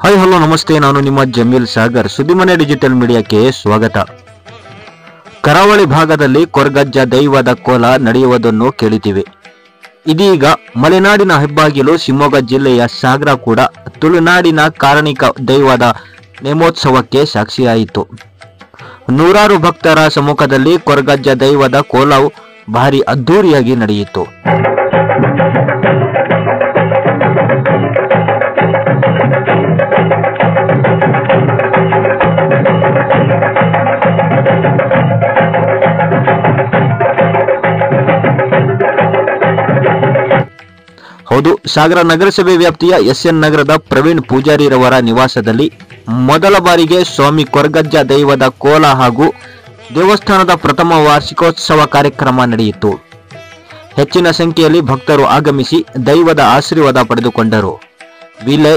Hi hello ನಮಸ್ತೆ, ನಾನು ನಿಮ್ಮ ಜಮೀಲ್ ಸಾಗರ್. ಸುದ್ದಿಮನೆ ಡಿಜಿಟಲ್ ಮೀಡಿಯಾಕ್ಕೆ ಸ್ವಾಗತ. ಕರಾವಳಿ ಭಾಗದಲ್ಲಿ ಕೊರಗಜ್ಜ ದೈವದ ಕೋಲ ನಡೆಯುವುದನ್ನು ಕೇಳಿದ್ದೀವಿ. ಇದೀಗ ಮಲೆನಾಡಿನ ಹೆಬ್ಬಾಗಿಲು ಶಿವಮೊಗ್ಗ ಜಿಲ್ಲೆಯ ಸಾಗರ ಕೂಡ ತುಳುನಾಡಿನ ಕಾರಣಿಕ ದೈವದ ನೇಮೋತ್ಸವಕ್ಕೆ ಸಾಕ್ಷಿಯಾಯಿತು. ನೂರಾರು ಭಕ್ತರ ಸಮ್ಮುಖದಲ್ಲಿ ಕೊರಗಜ್ಜ ದೈವದ ಕೋಲವು ಭಾರಿ ಅದ್ದೂರಿಯಾಗಿ ನಡೆಯಿತು. ಹೌದು, ಸಾಗರ ನಗರಸಭೆ ವ್ಯಾಪ್ತಿಯ ಎಸ್ಎನ್ ನಗರದ ಪ್ರವೀಣ್ ಪೂಜಾರಿರವರ ನಿವಾಸದಲ್ಲಿ ಮೊದಲ ಬಾರಿಗೆ ಸ್ವಾಮಿ ಕೊರಗಜ್ಜ ದೈವದ ಕೋಲ ಹಾಗೂ ದೇವಸ್ಥಾನದ ಪ್ರಥಮ ವಾರ್ಷಿಕೋತ್ಸವ ಕಾರ್ಯಕ್ರಮ ನಡೆಯಿತು. ಹೆಚ್ಚಿನ ಸಂಖ್ಯೆಯಲ್ಲಿ ಭಕ್ತರು ಆಗಮಿಸಿ ದೈವದ ಆಶೀರ್ವಾದ ಪಡೆದುಕೊಂಡರು. ವಿಲೆ,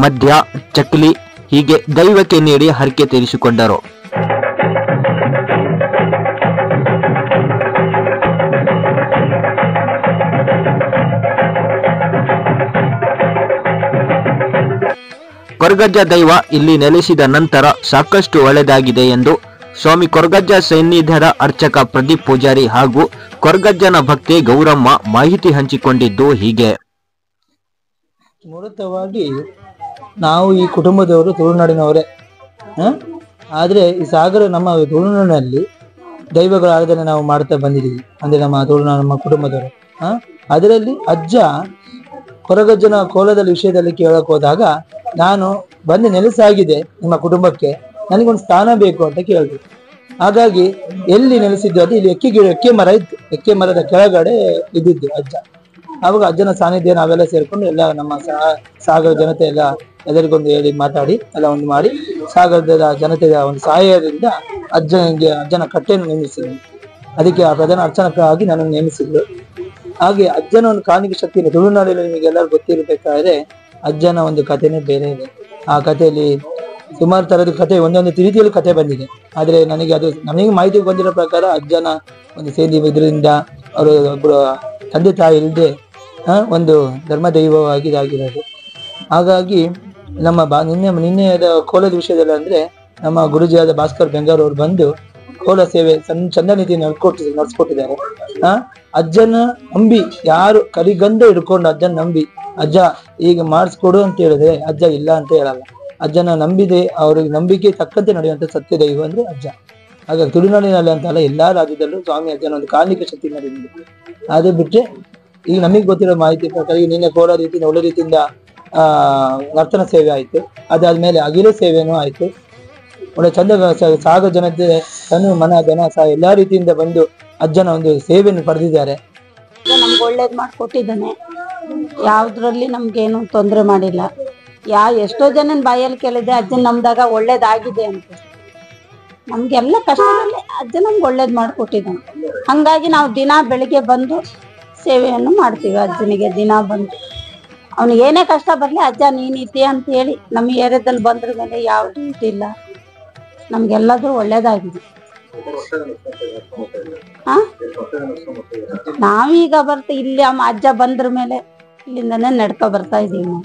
ಮದ್ಯ, ಚಕ್ಲಿ ಹೀಗೆ ದೈವಕ್ಕೆ ನೀಡಿ ಹರಕೆ ತೀರಿಸಿಕೊಂಡರು. ಕೊರಗಜ್ಜ ದೈವ ಇಲ್ಲಿ ನೆಲೆಸಿದ ನಂತರ ಸಾಕಷ್ಟು ಒಳ್ಳೆಯದಾಗಿದೆ ಎಂದು ಸ್ವಾಮಿ ಕೊರಗಜ್ಜ ಸನ್ನಿಧಿದ ಅರ್ಚಕ ಪ್ರದೀಪ್ ಪೂಜಾರಿ ಹಾಗೂ ಕೊರಗಜ್ಜನ ಭಕ್ತೆ ಗೌರಮ್ಮ ಮಾಹಿತಿ ಹಂಚಿಕೊಂಡಿದ್ದು ಹೀಗೆ. ಮೂಲತಃವಾಗಿ ನಾವು ಈ ಕುಟುಂಬದವರು ತುಳುನಾಡಿನವರೇ. ಆದರೆ ಈ ಸಾಗರ ನಮ್ಮ ತುಳುನಾಡಿನಲ್ಲಿ ದೈವಗಳ ಆರಾಧನೆ ನಾವು ಮಾಡ್ತಾ ಬಂದಿದ್ದೀವಿ. ಅಂದರೆ ನಮ್ಮ ಕುಟುಂಬದವರು. ಅದರಲ್ಲಿ ಅಜ್ಜ ಕೊರಗಜ್ಜನ ಕೋಲದ ವಿಷಯದಲ್ಲಿ ಕೇಳಕ್ ಹೋದಾಗ, ನಾನು ಬಂದು ನೆಲೆಸಾಗಿದೆ ನಿಮ್ಮ ಕುಟುಂಬಕ್ಕೆ, ನನಗೊಂದು ಸ್ಥಾನ ಬೇಕು ಅಂತ ಕೇಳಿದ್ರು. ಹಾಗಾಗಿ ಎಲ್ಲಿ ನೆಲೆಸಿದ್ದು ಅದು ಇಲ್ಲಿ ಎಕ್ಕೆ ಮರ ಇತ್ತು. ಎಕ್ಕೆ ಮರದ ಕೆಳಗಡೆ ಇದ್ದಿದ್ದು ಅಜ್ಜ. ಆವಾಗ ಅಜ್ಜನ ಸಾನ್ನಿಧ್ಯ ನಾವೆಲ್ಲ ಸೇರ್ಕೊಂಡು ಎಲ್ಲ ನಮ್ಮ ಸಾಗರ ಜನತೆ ಎಲ್ಲರಿಗೊಂದು ಹೇಳಿ ಮಾತಾಡಿ ಎಲ್ಲ ಒಂದು ಮಾಡಿ ಸಾಗರದ ಜನತೆಯ ಒಂದು ಸಹಾಯದಿಂದ ಅಜ್ಜನ ಕಟ್ಟೆಯನ್ನು ನೇಮಿಸಿದ್ರು. ಅದಕ್ಕೆ ಆ ಪ್ರಧಾನ ಅರ್ಚನಕ್ಕಾಗಿ ನನ್ನನ್ನು ನೇಮಿಸಿದ್ರು. ಹಾಗೆ ಅಜ್ಜನ ಒಂದು ಕಾಣಿಕೆ ಶಕ್ತಿ ಇದೆ. ತುಳುನಾಡಿನಲ್ಲಿ ನಿಮಗೆಲ್ಲರೂ ಗೊತ್ತಿರಬೇಕಾದ್ರೆ ಅಜ್ಜನ ಒಂದು ಕಥೆನೇ ಬೇರೆ ಇದೆ. ಆ ಕಥೆಯಲ್ಲಿ ಸುಮಾರು ತರದ ಕಥೆ, ಒಂದೊಂದು ರೀತಿಯಲ್ಲಿ ಕಥೆ ಬಂದಿದೆ. ಆದ್ರೆ ನನಗೆ ಮಾಹಿತಿ ಬಂದಿರೋ ಪ್ರಕಾರ ಅಜ್ಜನ ಒಂದು ಸೇದಿ ಇದರಿಂದ ಅವರು ಒಬ್ಬರು ತಂದೆ ತಾಯಿ ಇಲ್ಲದೆ ಒಂದು ಧರ್ಮ ದೈವವಾಗಿ ಇದಾಗಿರೋದು. ಹಾಗಾಗಿ ನಮ್ಮ ನಿನ್ನೆಯದ ಕೋಲದ ವಿಷಯದಲ್ಲಿ ಅಂದ್ರೆ ನಮ್ಮ ಗುರುಜಿಯಾದ ಭಾಸ್ಕರ್ ಬೆಂಗಾರ್ ಅವರು ಬಂದು ಕೋಲ ಸೇವೆ ಚಂದ ನೀತಿ ನಡ್ಸ್ಕೊಟ್ಟಿದ್ದಾರೆ. ಅಜ್ಜನ ನಂಬಿ ಯಾರು ಕರಿಗಂಧ ಹಿಡ್ಕೊಂಡು ಅಜ್ಜನ ನಂಬಿ, ಅಜ್ಜ ಈಗ ಮಾಡಿಸ್ಕೊಡು ಅಂತ ಹೇಳಿದ್ರೆ ಅಜ್ಜ ಇಲ್ಲ ಅಂತ ಹೇಳಲ್ಲ. ಅಜ್ಜನ ನಂಬಿದೆ, ಅವ್ರಿಗೆ ನಂಬಿಕೆ ತಕ್ಕಂತೆ ನಡೆಯುವಂತ ಸತ್ಯ ದೈವ ಅಂದ್ರೆ ಅಜ್ಜ. ಹಾಗಾಗಿ ತುಳುನಾಡಿನಲ್ಲಿ ಅಂತಲ್ಲ, ಎಲ್ಲಾ ರಾಜ್ಯದಲ್ಲೂ ಸ್ವಾಮಿ ಅಜ್ಜನ ಒಂದು ಕಾಲಿಕ ಶಕ್ತಿ ನಡೆದಿದೆ. ಅದೇ ಬಿಟ್ರೆ ಈಗ ನಮಗೆ ಗೊತ್ತಿರೋ ಮಾಹಿತಿ ಪ್ರಕಾರ ಈಗ ನಿನ್ನೆ ಕೋಲ ರೀತಿಯಿಂದ ಒಳ್ಳೆ ರೀತಿಯಿಂದ ನರ್ತನ ಸೇವೆ ಆಯ್ತು. ಅದಾದ್ಮೇಲೆ ಅಗಿಲ ಸೇವೆನೂ ಆಯ್ತು. ಒಳ್ಳೆ ಚಂದ ಸಾಗರ ಜನತೆ ತನು ಮನ ಧನ ಸಹ ಎಲ್ಲಾ ರೀತಿಯಿಂದ ಬಂದು ಅಜ್ಜನ ಒಂದು ಸೇವೆಯನ್ನು ಪಡೆದಿದ್ದಾರೆ. ನಮ್ಗೆ ಒಳ್ಳೇದ್ ಮಾಡ್ಕೊಟ್ಟಿದ್ದಾನೆ. ಯಾವ್ದ್ರಲ್ಲಿ ನಮ್ಗೇನು ತೊಂದರೆ ಮಾಡಿಲ್ಲ. ಎಷ್ಟೋ ಜನನ ಬಾಯಲ್ಲಿ ಕೇಳಿದೆ ಅಜ್ಜನ್ ನಮ್ದಾಗ ಒಳ್ಳೇದಾಗಿದೆ ಅಂತ. ನಮ್ಗೆಲ್ಲ ಕಷ್ಟದಲ್ಲಿ ಅಜ್ಜ ನಮ್ಗೆ ಒಳ್ಳೇದ್ ಮಾಡ್ಕೊಟ್ಟಿದ್ದಾನೆ. ಹಂಗಾಗಿ ನಾವು ದಿನ ಬೆಳಿಗ್ಗೆ ಬಂದು ಸೇವೆಯನ್ನು ಮಾಡ್ತೀವಿ. ಅಜ್ಜನಿಗೆ ದಿನ ಬಂದು ಅವ್ನಿಗೆ ಏನೇ ಕಷ್ಟ ಬರ್ಲಿ, ಅಜ್ಜ ನೀನಿದ್ದೀಯ ಅಂತ ಹೇಳಿ ನಮ್ಮ ಏರಿಯಾದಲ್ಲಿ ಬಂದ್ರ ಮೇಲೆ ಯಾವ್ದು ಇದಿಲ್ಲ. ನಮ್ಗೆಲ್ಲದ್ರೂ ಒಳ್ಳೇದಾಗಿದೆ. ನಾವೀಗ ಇಲ್ಲಿ ಅಜ್ಜ ಬಂದ್ರ ಮೇಲೆ ಇಲ್ಲಿಂದಾನೇ ನಡ್ಕೊ ಬರ್ತಾ ಇದೀವಿ. ನಾವು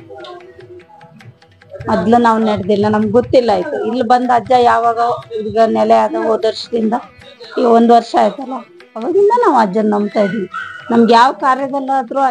ಮೊದ್ಲು ನಾವು ನಡೆದಿಲ್ಲ, ನಮ್ಗೆ ಗೊತ್ತಿಲ್ಲ. ಆಯ್ತು ಇಲ್ಲಿ ಬಂದ ಅಜ್ಜ ಯಾವಾಗ ಈಗ ನೆಲೆ ಆದ ಹೋದ ವರ್ಷದಿಂದ ಈಗ 1 ವರ್ಷ ಆಯ್ತಲ್ಲ, ಅವಾಗಿಂದ ನಾವು ಅಜ್ಜನ್ ನಂಬ್ತಾ ಇದೀವಿ. ನಮ್ಗೆ ಯಾವ ಕಾರ್ಯದಲ್ಲಾದ್ರೂ